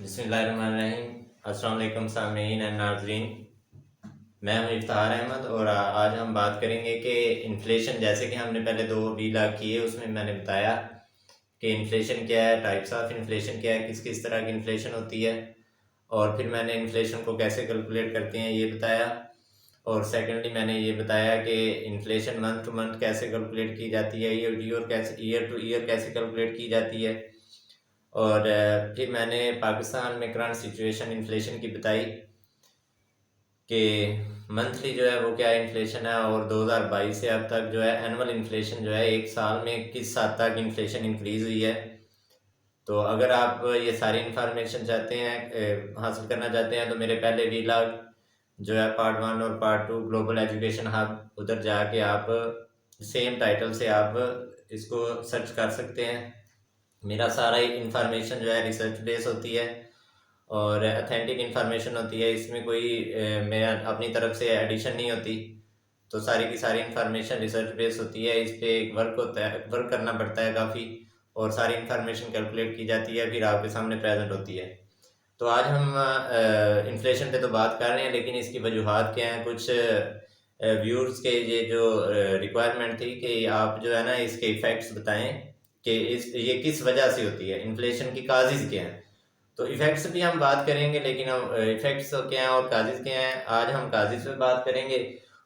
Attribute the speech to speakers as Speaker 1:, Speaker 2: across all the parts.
Speaker 1: बिस्मिल्लाहिर्रहमानिर्रहीम। अस्सलाम वालेकुम सामीन एंड नाज़रीन। मैं हूं इफ्तार अहमद और आज हम बात करेंगे कि इन्फ्लेशन, जैसे कि हमने पहले दो वीलॉग किए, उसमें मैंने बताया कि इन्फ्लेशन क्या है, टाइप्स ऑफ इन्फ्लेशन क्या है, किस किस तरह की इन्फ्लेशन होती है, और फिर मैंने इन्फ्लेशन को कैसे कैलकुलेट करते हैं ये बताया। और सेकेंडली मैंने ये बताया कि इन्फ्लेशन मंथ टू मंथ कैसे कैलकुलेट की जाती है, ईयर टू ईयर कैसे कैलकुलेट की जाती है। और फिर मैंने पाकिस्तान में करंट सिचुएशन इन्फ्लेशन की बताई कि मंथली जो है वो क्या इन्फ्लेशन है, और 2022 से अब तक जो है एनुअल इन्फ्लेशन जो है एक साल में किस हद तक इन्फ्लेशन इंक्रीज़ हुई है। तो अगर आप ये सारी इन्फॉर्मेशन चाहते हैं, हासिल करना चाहते हैं, तो मेरे पहले वीलॉग जो है पार्ट 1 और पार्ट 2 ग्लोबल एजुकेशन हब, उधर जाके आप सेम टाइटल से आप इसको सर्च कर सकते हैं। मेरा सारा इंफॉर्मेशन जो है रिसर्च बेस होती है और अथेंटिक इन्फॉर्मेशन होती है। इसमें कोई मेरा अपनी तरफ से एडिशन नहीं होती। तो सारी की सारी इन्फॉर्मेशन रिसर्च बेस होती है। इस पे एक वर्क होता है, वर्क करना पड़ता है काफ़ी, और सारी इन्फॉर्मेशन कैलकुलेट की जाती है, फिर आपके सामने प्रेजेंट होती है। तो आज हम इन्फ्लेशन पे तो बात कर रहे हैं, लेकिन इसकी वजूहात क्या हैं। कुछ व्यूअर्स के ये जो रिक्वायरमेंट थी कि आप जो है ना इसके इफ़ेक्ट्स बताएं कि ये किस वजह से होती है, इन्फ्लेशन की काजिज़ क्या हैं। तो इफ़ेक्ट्स भी हम बात करेंगे, लेकिन हम इफ़ेक्ट्स तो क्या हैं और काजिज़ क्या हैं, आज हम काजिज़ पे बात करेंगे।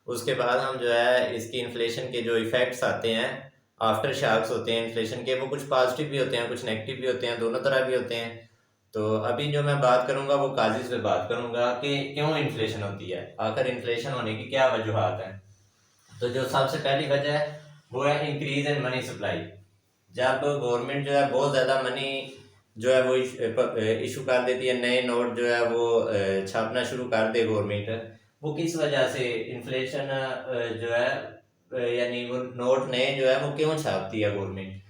Speaker 1: उसके बाद हम जो है इसकी इन्फ्लेशन के जो इफ़ेक्ट्स आते हैं, आफ्टर शॉक्स होते हैं इन्फ्लेशन के, वो कुछ पॉजिटिव भी होते हैं, कुछ नेगेटिव भी होते हैं, दोनों तरह भी होते हैं। तो अभी जो मैं बात करूंगा वो काजिज़ पे बात करूंगा कि क्यों इन्फ्लेशन होती है, आखिर इन्फ्लेशन होने की क्या वजूहात हैं। तो जो सबसे पहली वजह है वो है इंक्रीज इन मनी सप्लाई। जब गवर्नमेंट जो है बहुत ज़्यादा मनी जो है वो इशू कर देती है, नए नोट जो है वो छापना शुरू कर दे गवर्नमेंट, वो किस वजह से इन्फ्लेशन जो है यानी वो नोट नए जो है वो क्यों छापती है गवर्नमेंट,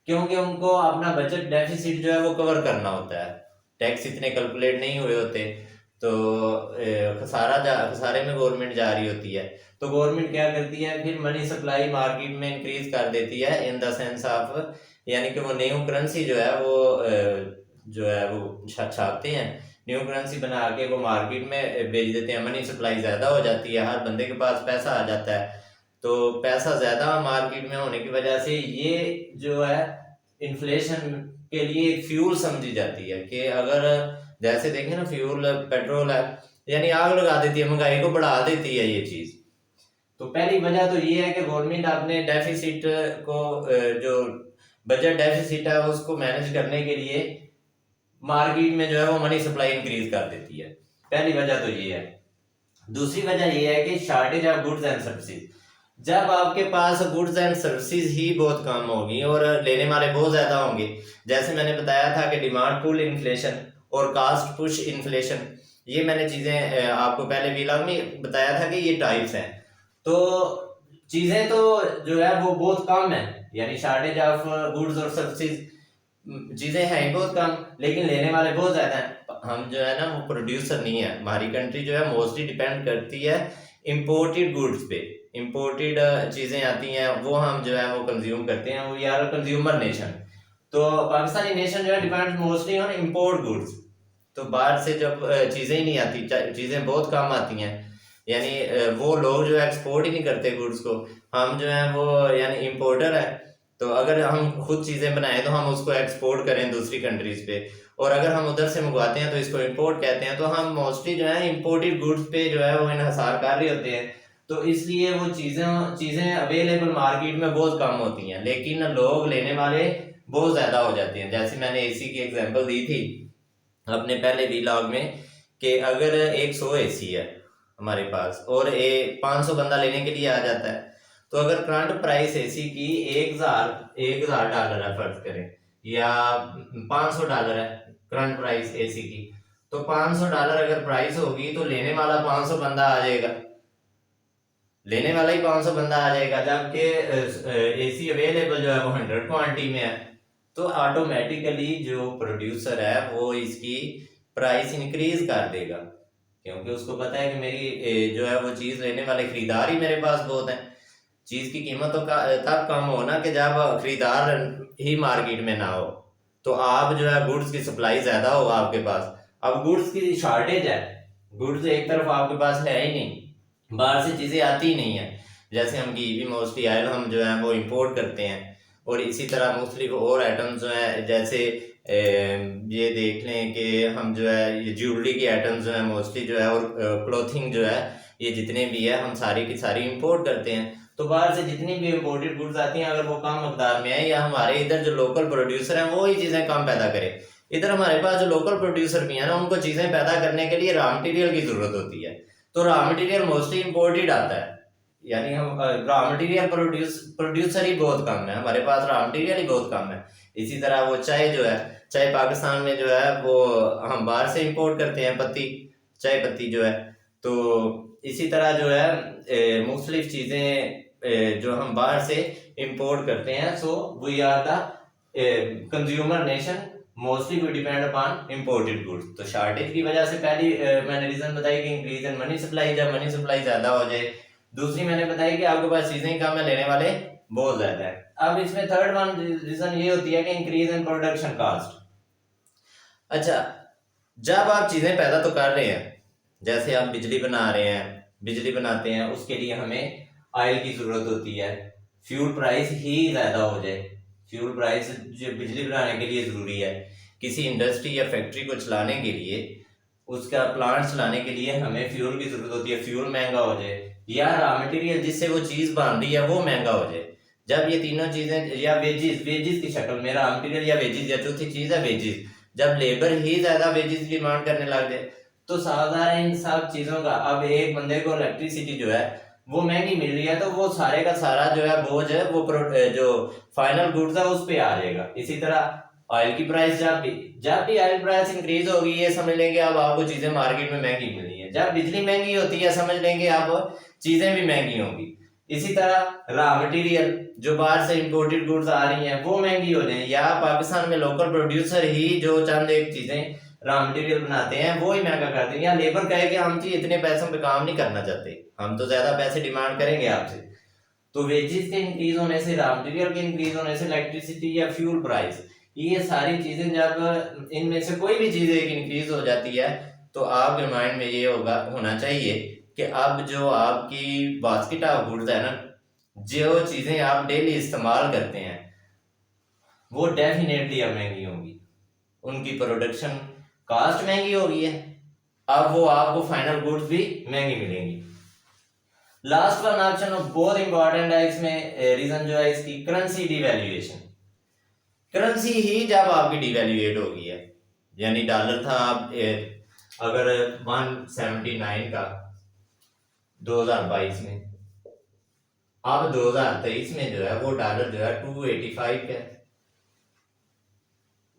Speaker 1: क्योंकि उनको अपना बजट डेफिसिट जो है वो कवर करना होता है। टैक्स इतने कैलकुलेट नहीं हुए होते, तो खसारे में गवर्नमेंट जा रही होती है। तो गवर्नमेंट क्या करती है, फिर मनी सप्लाई मार्केट में इंक्रीज कर देती है, इन द सेंस ऑफ यानी कि वो न्यू करेंसी जो है वो जो है वो छापते हैं, न्यू करेंसी बना के वो मार्केट में बेच देते हैं। मनी सप्लाई ज़्यादा हो जाती है, हर बंदे के पास पैसा आ जाता है। तो पैसा ज़्यादा मार्केट में होने की वजह से ये जो है इन्फ्लेशन के लिए एक फ्यूल समझी जाती है कि अगर जैसे देखें ना, फ्यूल पेट्रोल है, यानी आग लगा देती है, महंगाई को बढ़ा देती है ये चीज़। तो पहली वजह तो ये है कि गवर्नमेंट अपने डेफिसिट को जो बजट डेफिसिट है उसको मैनेज करने के लिए मार्केट में जो है वो मनी सप्लाई इंक्रीज कर देती है। पहली वजह तो ये है। दूसरी वजह ये है कि shortage of goods and services. जब आपके पास गुड्स एंड सर्विसेज ही बहुत कम होगी और लेने वाले बहुत ज़्यादा होंगे, जैसे मैंने बताया था कि डिमांड पुल इन्फ्लेशन और कास्ट पुश इन्फ्लेशन, ये मैंने चीज़ें आपको पहले वीलॉग में बताया था कि ये टाइप्स हैं। तो चीज़ें तो जो है वो बहुत कम है, यानी शॉर्टेज ऑफ गुड्स और सर्विसेज, चीज़ें हैं बहुत कम लेकिन लेने वाले बहुत ज़्यादा हैं। हम जो है ना वो प्रोड्यूसर नहीं है, हमारी कंट्री जो है मोस्टली डिपेंड करती है इम्पोर्टेड गुड्स पे। इम्पोर्टेड चीज़ें आती हैं वो हम जो है वो कंज्यूम करते हैं, वो यार कंज्यूमर नेशन। तो पाकिस्तानी नेशन जो है depend mostly on import goods. तो बाहर से जब चीज़ें ही नहीं आती, चीज़ें बहुत कम आती हैं, यानी वो लोग जो है एक्सपोर्ट ही नहीं करते गुड्स को, हम जो है वो यानी इम्पोर्टर है। तो अगर हम खुद चीज़ें बनाएं तो हम उसको एक्सपोर्ट करें दूसरी कंट्रीज पे, और अगर हम उधर से मंगवाते हैं तो इसको इंपोर्ट कहते हैं। तो हम मोस्टली जो है इंपोर्टेड गुड्स पे जो है वो इन्हसार कर रहे होते हैं। तो इसलिए वो चीज़ें चीज़ें अवेलेबल मार्केट में बहुत कम होती हैं, लेकिन लोग लेने वाले बहुत ज़्यादा हो जाते हैं। जैसे मैंने एसी की एग्जांपल दी थी अपने पहले व्लॉग में कि अगर 100 एसी है हमारे पास और 500 बंदा लेने के लिए आ जाता है, तो अगर करंट प्राइस एसी की 1000 डॉलर है फर्ज करें, या $500 है करंट प्राइस एसी की, तो $500 अगर प्राइस होगी तो लेने वाला 500 बंदा आ जाएगा, लेने वाला ही 500 बंदा आ जाएगा, जबकि एसी अवेलेबल जो है वो 100 क्वांटिटी में है। तो ऑटोमेटिकली जो प्रोड्यूसर है वो इसकी प्राइस इंक्रीज कर देगा, क्योंकि उसको पता है कि मेरी जो है वो चीज़ लेने वाले खरीदार ही मेरे पास बहुत हैं। चीज़ की कीमत तो तब कम हो ना कि जब खरीदार ही मार्केट में ना हो। तो आप जो है गुड्स की सप्लाई ज्यादा होगा आपके पास, अब गुड्स की शॉर्टेज है, गुड्स एक तरफ आपके पास है ही नहीं, बाहर से चीजें आती ही नहीं है। जैसे हम घी भी मोस्टली ऑयल हम जो है वो इंपोर्ट करते हैं, और इसी तरह मुख्तलिफ और आइटम्स जो है, जैसे ये देख लें कि हम जो है ये ज्वेलरी की आइटम्स जो है मोस्टली जो है, और क्लोथिंग जो है, ये जितने भी है हम सारी की सारी इंपोर्ट करते हैं। तो बाहर से जितनी भी इम्पोर्टेड गुड्स आती हैं, अगर वो कम मकदार में है, या हमारे इधर जो लोकल प्रोड्यूसर हैं वो ही चीज़ें कम पैदा करें, इधर हमारे पास जो लोकल प्रोड्यूसर भी है ना, उनको चीज़ें पैदा करने के लिए रॉ मटेरियल की ज़रूरत होती है। तो रॉ मटेरियल मोस्टली इम्पोर्टेड आता है, यानी हम रॉ मटेरियल प्रोड्यूसर ही बहुत कम है, हमारे पास रॉ मटेरियल ही बहुत कम है। इसी तरह वो चाय जो है, चाय पाकिस्तान में जो है वो हम बाहर से इंपोर्ट करते हैं, पत्ती, चाय पत्ती जो है। तो इसी तरह जो है मुख्तलिफ चीज़ें जो हम बाहर से इंपोर्ट करते हैं। So we are the consumer nation, mostly we depend upon imported goods. तो शॉर्टेज की वजह से पहली मैंने रीजन बताई कि इंक्रीज इन मनी सप्लाई, जब मनी सप्लाई ज्यादा हो जाए। दूसरी मैंने बताई कि आपके पास चीजें कम है, लेने वाले बहुत ज्यादा है। अब इसमें थर्ड वन रीजन ये होती है कि इंक्रीज इन प्रोडक्शन कॉस्ट। अच्छा, जब आप चीजें पैदा तो कर रहे हैं, जैसे आप बिजली बना रहे हैं, बिजली बनाते हैं, उसके लिए हमें ऑयल की जरूरत होती है, फ्यूल प्राइस ही ज्यादा हो जाए, फ्यूल प्राइस जो बिजली बनाने के लिए जरूरी है, किसी इंडस्ट्री या फैक्ट्री को चलाने के लिए, उसका प्लांट चलाने के लिए हमें फ्यूल की जरूरत होती है, फ्यूल महंगा हो जाए, या रॉ मटेरियल जिससे वो चीज बन रही है वो महंगा हो जाए। जब ये तीनों चीजें, या वेजिस, वेजिस की शक्ल में रॉ मटेरियल या वेजिस, या चौथी चीज है वेजिस, जब लेबर ही ज्यादा वेजिस की डिमांड करने लग जाए, तो साधारण इन सब चीजों का, अब एक बंदे को इलेक्ट्रिसिटी जो है वो महंगी मिल रही है, तो वो सारे का सारा जो है बोझ है वो जो फाइनल गुड्स है उस पे आ जाएगा। इसी तरह ऑयल की प्राइस, जब भी ऑयल प्राइस इंक्रीज होगी, ये समझ लेंगे अब आपको चीजें मार्केट में महंगी मिल रही है। जब बिजली महंगी होती है, समझ लेंगे आप चीजें भी महंगी होंगी। इसी तरह रॉ मटेरियल जो बाहर से इंपोर्टेड गुड्स आ रही हैं वो महंगी हो जाए, या पाकिस्तान में लोकल प्रोड्यूसर ही जो चंद एक चीजें रॉ मटेरियल बनाते हैं वो ही महंगा करते हैं, या लेबर कहे कि हम जी इतने पैसों पे काम नहीं करना चाहते, हम तो ज्यादा पैसे डिमांड करेंगे आपसे। तो वेजेस के इंक्रीज होने से, रॉ मटेरियल के इंक्रीज होने से, इलेक्ट्रिसिटी या फ्यूल प्राइस, ये सारी चीजें जब इनमें से कोई भी चीज एक इंक्रीज हो जाती है, तो आपके माइंड में ये होना चाहिए कि अब जो आपकी बास्केट ऑफ गुड्स है ना, जो चीजें आप डेली इस्तेमाल करते हैं वो डेफिनेटली अब महंगी होंगी, उनकी प्रोडक्शन कॉस्ट महंगी हो गई है, अब वो आपको फाइनल गुड्स भी महंगी मिलेंगी। लास्ट वन ऑप्शन बहुत इंपॉर्टेंट है इसमें, रीजन जो है इसकी करेंसी डिवैल्यूएशन। करेंसी ही जब आपकी डिवैल्यूएट हो गई है, यानी डॉलर था आप अगर 179 का 2022 में, अब 2023 में जो है वो डॉलर जो है 285 का है।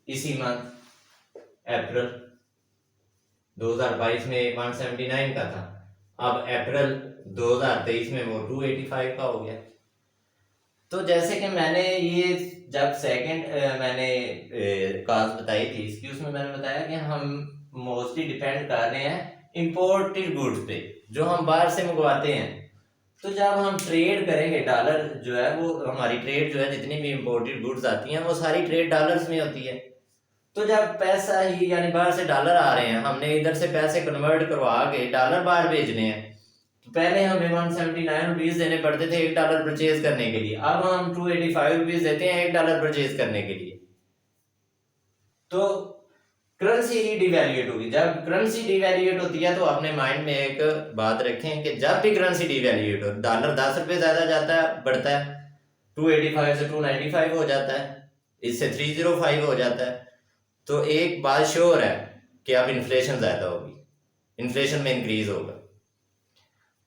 Speaker 1: इसी मंथ अप्रैल 2022 में 179 का था, अब अप्रैल 2023 में वो 285 का हो गया। तो जैसे कि मैंने ये जब सेकंड मैंने कॉस्ट बताई थी इसकी, उसमें मैंने बताया कि हम मोस्टली डिपेंड कर रहे हैं इंपोर्टेड गुड्स पे जो हम बाहर से मंगवाते हैं। तो जब हम ट्रेड करेंगे, डॉलर जो है वो हमारी ट्रेड जो है, जितनी भी इंपोर्टेड गुड्स आती हैं वो सारी ट्रेड डॉलर्स में होती है। तो जब पैसा ही, यानी बाहर से डॉलर आ रहे हैं, हमने इधर से पैसे कन्वर्ट करवा के डॉलर बाहर भेजने हैं, तो पहले हमें 179 रुपीज देने पड़ते थे $1 परचेज करने के लिए, अब हम 285 रुपीज देते हैं $1 परचेज करने के लिए। तो करेंसी ही डिवैल्यूएट होगी। जब करेंसी डिवैल्यूएट होती है तो अपने माइंड में एक बात रखें कि जब भी करेंसी डिवैल्यूएट हो, डॉलर 10 रुपए ज्यादा जाता है, बढ़ता है, 285 से 295 हो जाता है, इससे 305 हो जाता है, तो एक बात श्योर है कि अब इन्फ्लेशन ज्यादा होगी, इन्फ्लेशन में इंक्रीज होगा।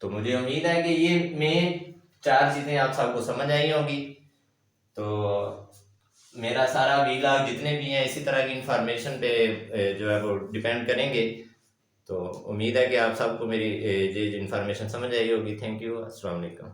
Speaker 1: तो मुझे उम्मीद है कि ये मेन 4 चीजें आप सबको समझ आई होंगी। तो मेरा सारा वीलॉग जितने भी हैं इसी तरह की इंफॉर्मेशन पे जो है वो डिपेंड करेंगे। तो उम्मीद है कि आप सबको मेरी ये इंफॉर्मेशन समझ आई होगी। थैंक यू, अस्सलाम वालेकुम।